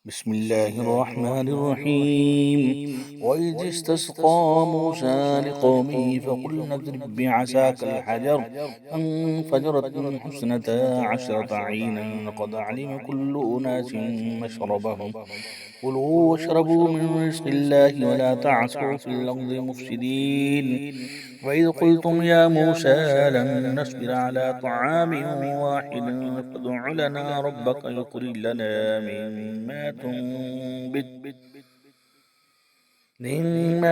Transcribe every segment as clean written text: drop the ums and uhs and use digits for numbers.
بسم الله الرحمن الرحيم. وإذ استسقى موسى لقومه فقلنا اضرب بعصاك الحجر فانفجرت من حسنتا عشرة عينا قد علم كل أناس مشربهم كلوا واشربوا من رزق الله ولا تعثوا في الأرض مفسدين. وإذ قلتم يا موسى لن نصبر على طعام واحد فادع لنا ربك يخرج لنا مما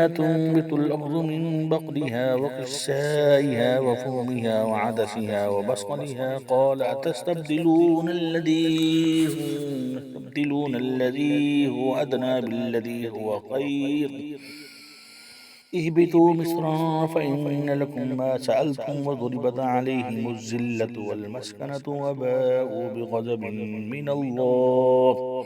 تنبت الأرض من بقلها وقثائها وفومها وعدسها وبصلها قال أتستبدلون الذي هو أدنى بالذي هو خير اهبطوا مصرا فإن لكم ما سألتم وضربت عليهم الذلة والمسكنة وباءوا بغضب من الله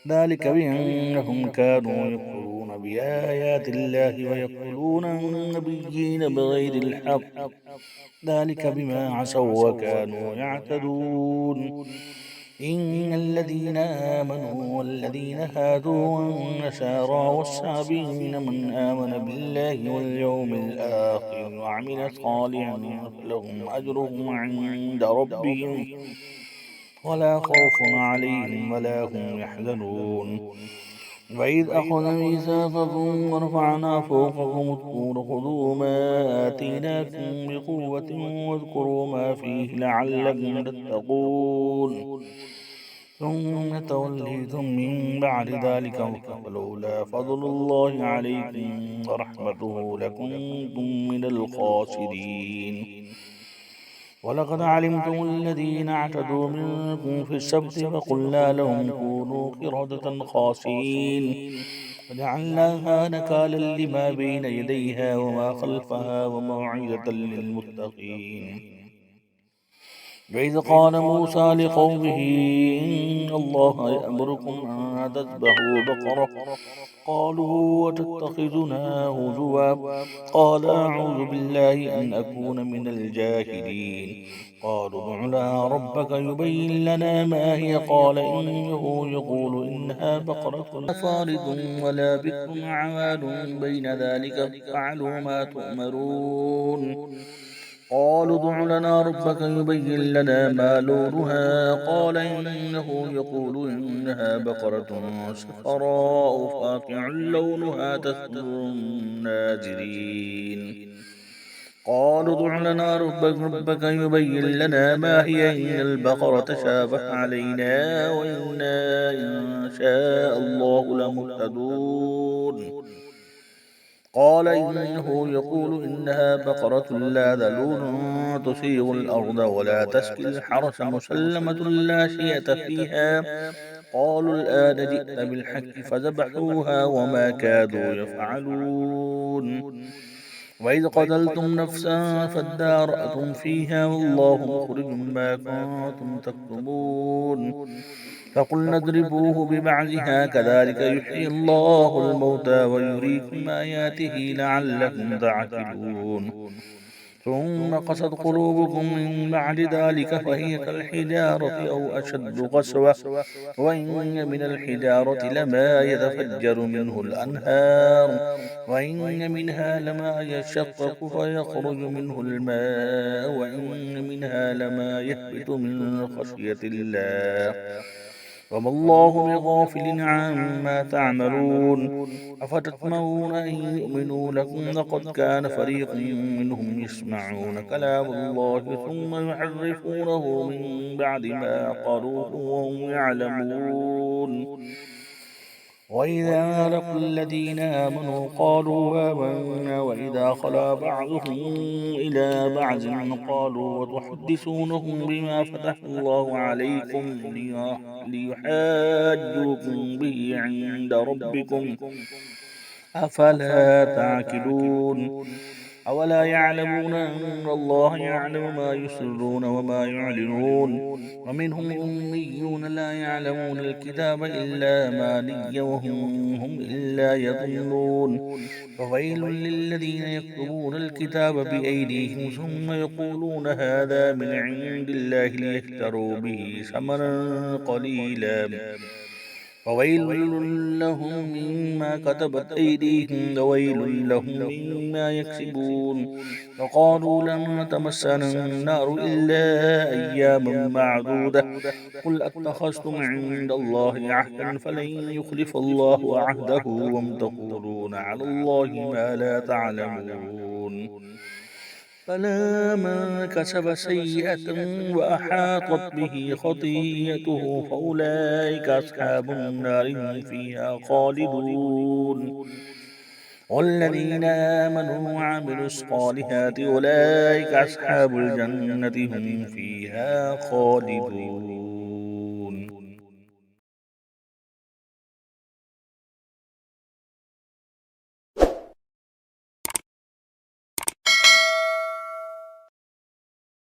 ذلك بأنهم كانوا يكفرون بآيات الله ويقتلون النبيين بغير الحق ذلك بما عصوا وكانوا يعتدون. إن الذين آمنوا والذين هادوا والنصارى والسابين من آمن بالله واليوم الآخر وعمل صالحا فلهم أجرهم عند ربهم ولا خوف عليهم ولا هم يحزنون. وإذ أخذ ميثاقكم ورفعنا فوقكم الطور خذوا ما آتيناكم بقوة واذكروا ما فيه لعلكم تتقون ثم توليتم من بعد ذلك فلولا فضل الله عليكم ورحمته لكنتم من الخاسرين. ولقد علمتم الذين اعتدوا منكم في السبت فقلنا لهم كونوا قردة خاسئين وجعلناها نكالا لما بين يديها وما خلفها وموعظة للمتقين. وإذ قال موسى لقومه إن الله يأمركم أن تذبحوا بقرة قالوا وتتخذنا هزوا قال أعوذ بالله أن أكون من الجاهلين. قالوا ادع لنا ربك يبين لنا ما هي قال إنه يقول إنها بقرة لا فارض ولا بكر عوان بين ذلك فعلوا ما تؤمرون. قالوا ادع لنا ربك يبين لنا ما لونها قال إنه يقول إنها بقرة صفراء فاقع لونها تسر الناظرين. قالوا ادع لنا ربك يبين لنا ما هي إن البقرة تشابه علينا وإنا إن شاء الله لمهتدون. قال إنه يقول إنها بقرة لا ذلول تثير الأرض ولا تسقي الحرث مسلمة لا شية فيها. قالوا الآن جئت بالحق فذبحوها وما كادوا يفعلون. وإذ قتلتم نفسا فادارأتم فيها والله مخرج ما كنتم تكتمون. فقلنا اضربوه ببعضها كذلك يحيي الله الموتى ويريكم آياته لعلكم تعقلون. ثم قست قلوبكم من بعد ذلك فهي كالحجارة أو أشد قسوة وإن من الحجارة لما يتفجر منه الأنهار وإن منها لما يشقق فيخرج منه الماء وإن منها لما يهبط من خشية الله وما الله بغافل عما تعملون. أفتطمعون أن يؤمنوا لكم لقد كان فريق منهم يسمعون كلام الله ثم يحرفونه من بعد ما قالوه وهم يعلمون. وإذا لقوا الذين آمنوا قالوا آمنا وإذا خلا بعضهم إلى بعض قالوا وتحدثونهم بما فتح الله عليكم ليحاجوكم به عند ربكم أفلا تعقلون. أولا يعلمون أن الله يعلم ما يسرون وما يعلنون. ومنهم أميون لا يعلمون الكتاب إلا أماني وهم إلا يظنون. فويل للذين يكتبون الكتاب بأيديهم ثم يقولون هذا من عند الله ليشتروا به ثمنا قليلا فويل لهم مما كتبت أيديهم وويل لهم مما يكسبون. وقالوا لن تمسنا النار إلا أياما معدودة قل أتخذتم عند الله عهدا فلن يخلف الله عهده وم تقولون على الله ما لا تعلمون. فلا من كسب سيئة وأحاطت به خطيئته فأولئك أصحاب النار هم فيها خالدون. والذين آمنوا وعملوا الصالحات أولئك أصحاب الجنة هم فيها خالدون.